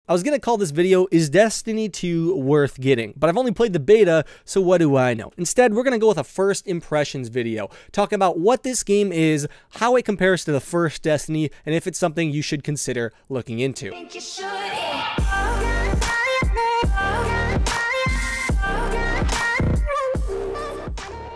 I was gonna call this video, Is Destiny 2 Worth Getting? But I've only played the beta, so what do I know? Instead, we're gonna go with a first impressions video, talking about what this game is, how it compares to the first Destiny, and if it's something you should consider looking into.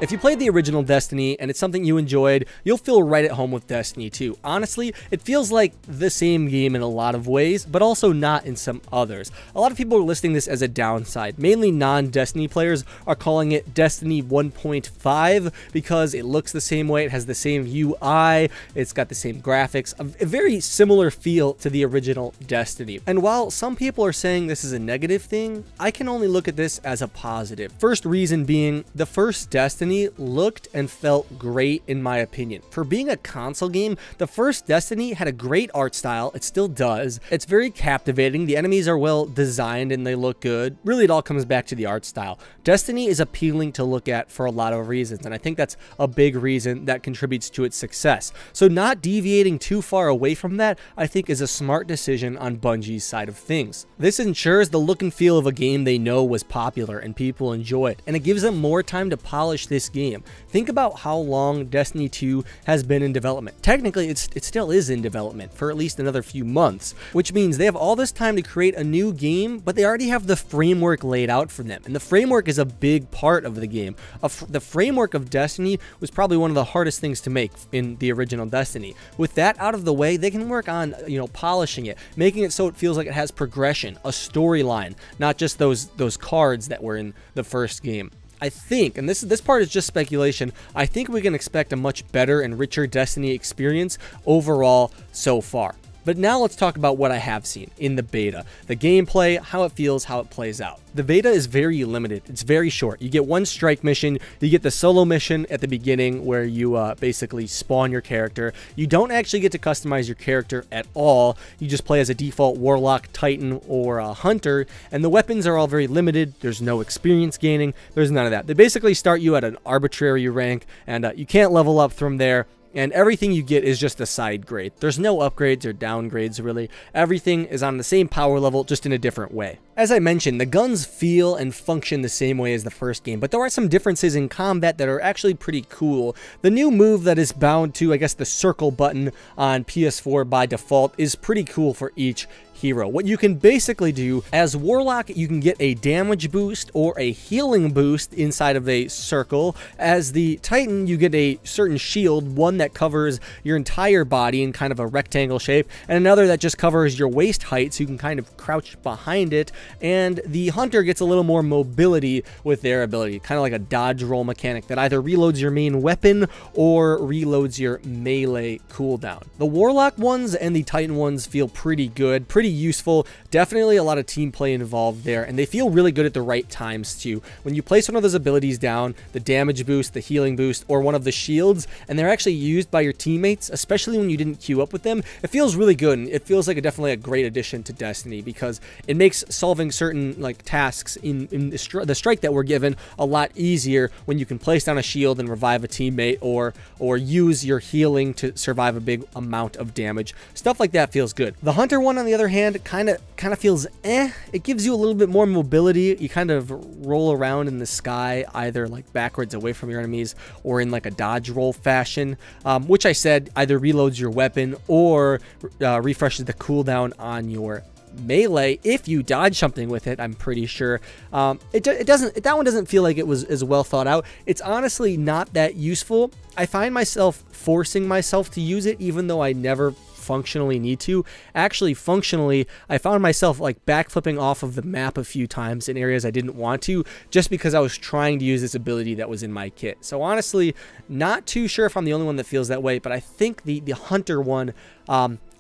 If you played the original Destiny and it's something you enjoyed, you'll feel right at home with Destiny 2. Honestly, it feels like the same game in a lot of ways, but also not in some others. A lot of people are listing this as a downside. Mainly non-Destiny players are calling it Destiny 1.5 because it looks the same way, it has the same UI, it's got the same graphics, a very similar feel to the original Destiny. And while some people are saying this is a negative thing, I can only look at this as a positive. First reason being, the first Destiny looked and felt great in my opinion. For being a console game, the first Destiny had a great art style, it still does. It's very captivating, the enemies are well designed and they look good. Really, it all comes back to the art style. Destiny is appealing to look at for a lot of reasons, and I think that's a big reason that contributes to its success. So not deviating too far away from that, I think, is a smart decision on Bungie's side of things. This ensures the look and feel of a game they know was popular and people enjoy it, and it gives them more time to polish this game. Think about how long Destiny 2 has been in development. Technically, it still is in development for at least another few months, which means they have all this time to create a new game, but they already have the framework laid out for them. And the framework is a big part of the game. The framework of Destiny was probably one of the hardest things to make in the original Destiny. With that out of the way, they can work on, polishing it, making it so it feels like it has progression, a storyline, not just those cards that were in the first game. I think, and this part is just speculation, I think we can expect a much better and richer Destiny experience overall so far. But now let's talk about what I have seen in the beta. The gameplay, how it feels, how it plays out. The beta is very limited. It's very short. You get one strike mission. You get the solo mission at the beginning where you basically spawn your character. You don't actually get to customize your character at all. You just play as a default warlock, titan, or a hunter. And the weapons are all very limited. There's no experience gaining. There's none of that. They basically start you at an arbitrary rank, and you can't level up from there. And everything you get is just a side grade. There's no upgrades or downgrades really. Everything is on the same power level, just in a different way. As I mentioned, the guns feel and function the same way as the first game, but there are some differences in combat that are actually pretty cool. The new move that is bound to, I guess, the circle button on PS4 by default is pretty cool for each hero. What you can basically do as Warlock, you can get a damage boost or a healing boost inside of a circle. As the Titan, you get a certain shield, one that covers your entire body in kind of a rectangle shape, and another that just covers your waist height, so you can kind of crouch behind it. And the Hunter gets a little more mobility with their ability, kind of like a dodge roll mechanic that either reloads your main weapon or reloads your melee cooldown. The Warlock ones and the Titan ones feel pretty good, pretty useful. Definitely a lot of team play involved there, and they feel really good at the right times too. When you place one of those abilities down, the damage boost, the healing boost, or one of the shields, and they're actually used by your teammates, especially when you didn't queue up with them, it feels really good, and it feels like definitely a great addition to Destiny because it makes solving certain tasks in the strike that we're given a lot easier when you can place down a shield and revive a teammate, or use your healing to survive a big amount of damage. Stuff like that feels good. The Hunter one, on the other hand, kind of feels it gives you a little bit more mobility. You kind of roll around in the sky, either backwards away from your enemies or in a dodge roll fashion, which I said either reloads your weapon or refreshes the cooldown on your melee if you dodge something with it. I'm pretty sure that one doesn't feel like it was as well thought out. It's honestly not that useful. I find myself forcing myself to use it even though I never functionally need to. Actually, functionally, I found myself backflipping off of the map a few times in areas I didn't want to, just because I was trying to use this ability that was in my kit. So honestly, not too sure if I'm the only one that feels that way, but I think the Hunter one,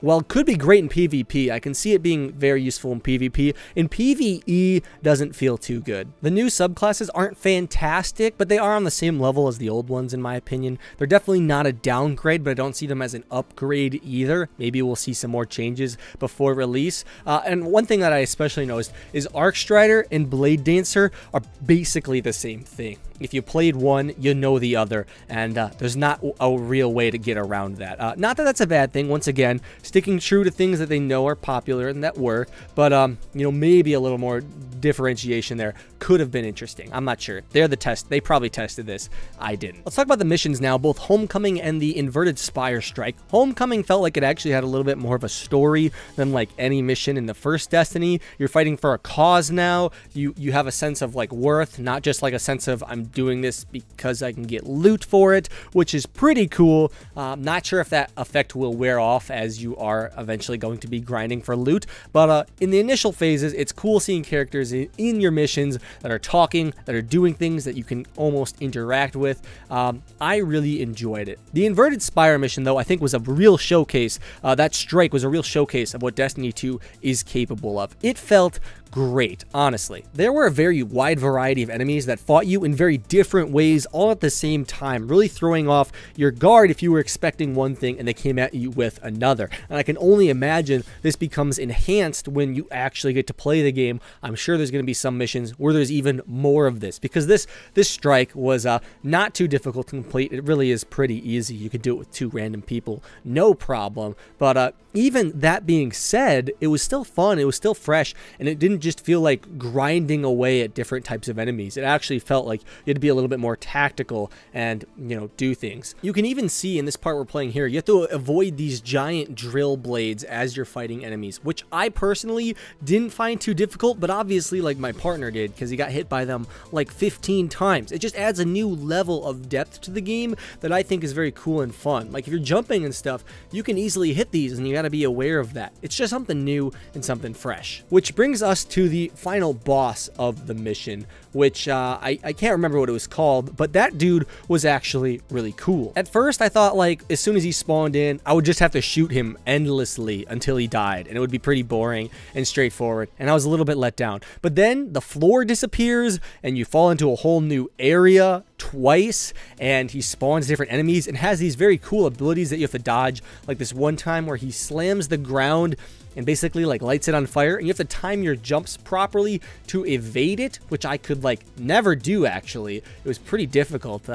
well, it could be great in PvP. I can see it being very useful in PvP. In PvE, doesn't feel too good. The new subclasses aren't fantastic, but they are on the same level as the old ones, in my opinion. They're definitely not a downgrade, but I don't see them as an upgrade either. Maybe we'll see some more changes before release. And one thing that I especially noticed is Arc Strider and Blade Dancer are basically the same thing. If you played one, you know the other, and there's not a real way to get around that. Not that that's a bad thing. Once again, sticking true to things that they know are popular and that work, but you know, maybe a little more differentiation there could have been interesting. I'm not sure. They probably tested this. I didn't. Let's talk about the missions now, both Homecoming and the Inverted Spire Strike. Homecoming felt like it actually had a little bit more of a story than like any mission in the first Destiny. You're fighting for a cause now. You have a sense of like worth, not just like a sense of I'm doing this because I can get loot for it, which is pretty cool. Not sure if that effect will wear off as you are eventually going to be grinding for loot, but in the initial phases, it's cool seeing characters in your missions that are talking, that are doing things that you can almost interact with. I really enjoyed it. The Inverted Spire mission, though, I think was a real showcase. That strike was a real showcase of what Destiny 2 is capable of. It felt great, honestly. There were a very wide variety of enemies that fought you in very different ways all at the same time, really throwing off your guard if you were expecting one thing and they came at you with another. And I can only imagine this becomes enhanced when you actually get to play the game. I'm sure there's going to be some missions where there's even more of this, because this strike was not too difficult to complete. It really is pretty easy. You could do it with 2 random people, no problem. But even that being said, it was still fun, it was still fresh, and it didn't just feel like grinding away at different types of enemies. It actually felt like you had to be a little bit more tactical and, you know, do things. You can even see in this part we're playing here, you have to avoid these giant drill blades as you're fighting enemies, which I personally didn't find too difficult, but obviously like my partner did, because he got hit by them like 15 times. It just adds a new level of depth to the game that I think is very cool and fun. Like if you're jumping and stuff, you can easily hit these and you got to be aware of that. It's just something new and something fresh. Which brings us to the final boss of the mission, which I can't remember what it was called, but that dude was actually really cool. At first, I thought like as soon as he spawned in, I would just have to shoot him endlessly until he died, and it would be pretty boring and straightforward, and I was a little bit let down. But then the floor disappears, and you fall into a whole new area twice, and he spawns different enemies and has these very cool abilities that you have to dodge, like this one time where he slams the ground and basically like lights it on fire, and you have to time your jumps properly to evade it, which I could like never do. Actually, it was pretty difficult.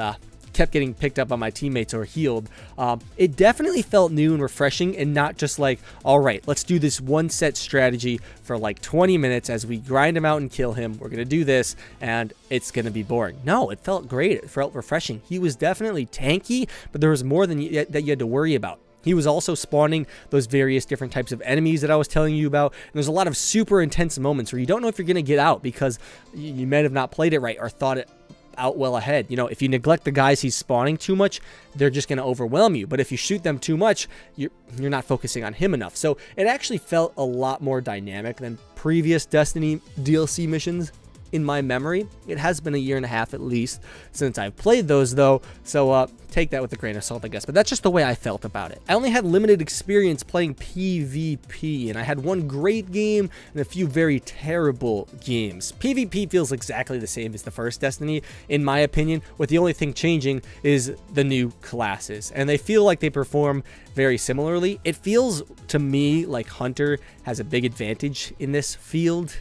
Kept getting picked up by my teammates or healed. It definitely felt new and refreshing, and not just like, all right, let's do this one set strategy for like 20 minutes as we grind him out and kill him. We're gonna do this and it's gonna be boring. No, it felt great. It felt refreshing. He was definitely tanky, but there was more than that you had to worry about. He was also spawning those various different types of enemies that I was telling you about. And there's a lot of super intense moments where you don't know if you're going to get out because you might have not played it right or thought it out well ahead. You know, if you neglect the guys he's spawning too much, they're just going to overwhelm you. But if you shoot them too much, you're not focusing on him enough. So it actually felt a lot more dynamic than previous Destiny DLC missions. In my memory, it has been a year and a half at least since I've played those though, so take that with a grain of salt, I guess, but that's just the way I felt about it. I only had limited experience playing PvP, and I had one great game and a few very terrible games. PvP feels exactly the same as the first Destiny, in my opinion, with the only thing changing is the new classes, and they feel like they perform very similarly. It feels to me like Hunter has a big advantage in this field.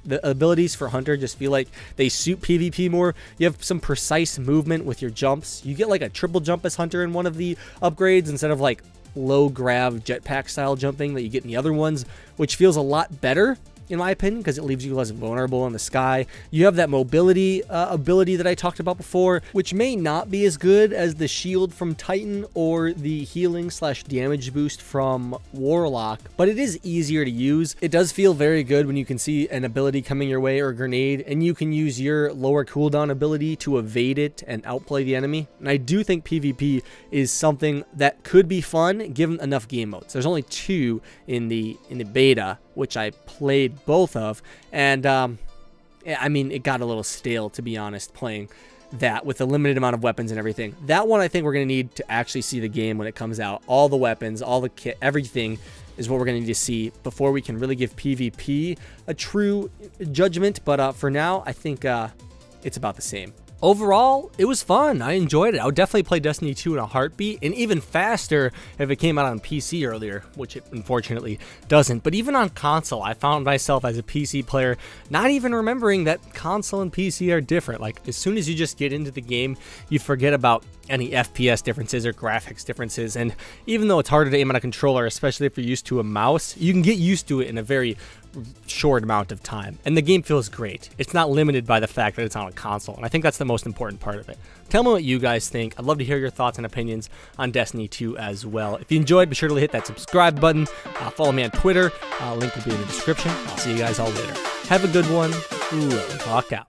The abilities for Hunter just feel like they suit PvP more. You have some precise movement with your jumps. You get like a triple jump as Hunter in one of the upgrades instead of like low grav jetpack style jumping that you get in the other ones, which feels a lot better in my opinion, because it leaves you less vulnerable in the sky. You have that mobility ability that I talked about before, which may not be as good as the shield from Titan or the healing / damage boost from Warlock, but it is easier to use. It does feel very good when you can see an ability coming your way or a grenade, and you can use your lower cooldown ability to evade it and outplay the enemy. And I do think PvP is something that could be fun given enough game modes. There's only 2 in the beta, which I played both of, and I mean, it got a little stale, to be honest, playing that with a limited amount of weapons and everything. That one I think we're going to need to actually see the game when it comes out. All the weapons, all the kit, everything is what we're going to need to see before we can really give PvP a true judgment, but for now I think it's about the same. Overall, it was fun. I enjoyed it. I would definitely play Destiny 2 in a heartbeat, and even faster if it came out on PC earlier, which it unfortunately doesn't. But even on console, I found myself as a PC player not even remembering that console and PC are different. Like, as soon as you just get into the game, you forget about any FPS differences or graphics differences. And even though it's harder to aim on a controller, especially if you're used to a mouse, you can get used to it in a very short amount of time, and the game feels great. It's not limited by the fact that it's on a console, and I think that's the most important part of it. Tell me what you guys think. I'd love to hear your thoughts and opinions on Destiny 2 as well. If you enjoyed, be sure to hit that subscribe button. Follow me on Twitter. Link will be in the description. I'll see you guys all later. Have a good one. Rock out.